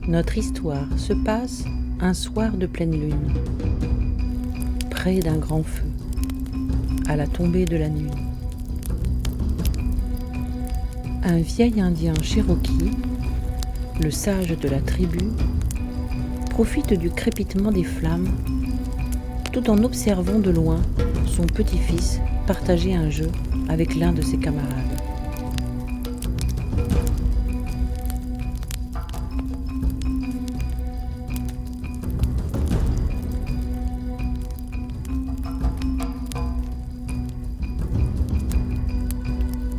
Notre histoire se passe un soir de pleine lune, près d'un grand feu, à la tombée de la nuit. Un vieil indien Cherokee, le sage de la tribu, profite du crépitement des flammes tout en observant de loin son petit-fils partager un jeu avec l'un de ses camarades.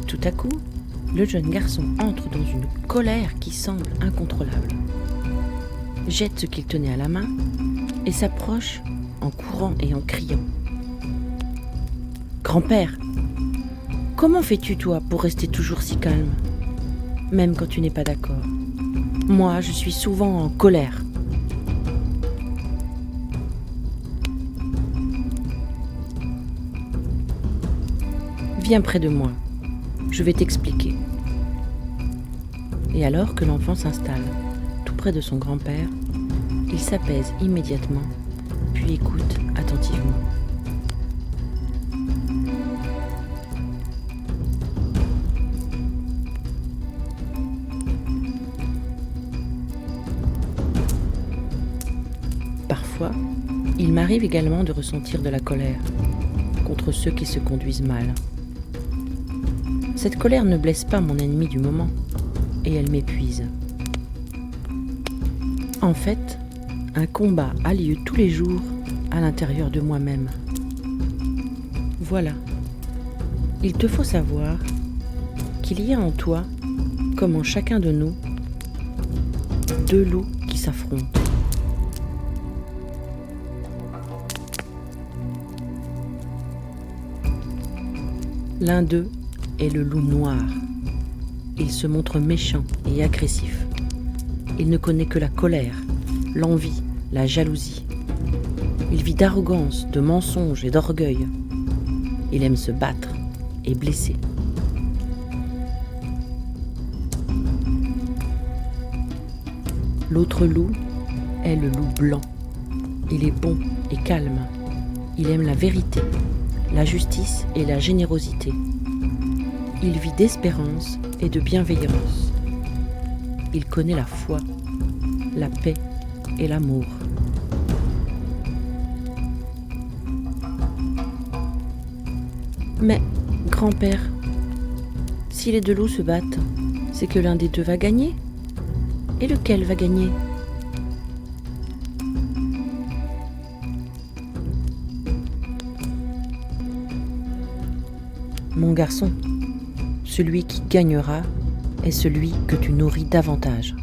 Tout à coup, le jeune garçon entre dans une colère qui semble incontrôlable, jette ce qu'il tenait à la main et s'approche en courant et en criant. « Grand-père, comment fais-tu toi pour rester toujours si calme, même quand tu n'es pas d'accord? Moi, je suis souvent en colère. » Viens près de moi, je vais t'expliquer. Et alors que l'enfant s'installe tout près de son grand-père, il s'apaise immédiatement, puis écoute attentivement. Parfois, il m'arrive également de ressentir de la colère contre ceux qui se conduisent mal. Cette colère ne blesse pas mon ennemi du moment, et elle m'épuise. En fait, un combat a lieu tous les jours à l'intérieur de moi-même. Voilà. Il te faut savoir qu'il y a en toi, comme en chacun de nous, deux loups qui s'affrontent. L'un d'eux est le loup noir. Il se montre méchant et agressif. Il ne connaît que la colère, l'envie, la jalousie. Il vit d'arrogance, de mensonges et d'orgueil. Il aime se battre et blesser. L'autre loup est le loup blanc. Il est bon et calme. Il aime la vérité, la justice et la générosité. Il vit d'espérance et de bienveillance. Il connaît la foi, la paix et l'amour. Mais, grand-père, si les deux loups se battent, c'est que l'un des deux va gagner. Et lequel va gagner ? Mon garçon, celui qui gagnera est celui que tu nourris davantage.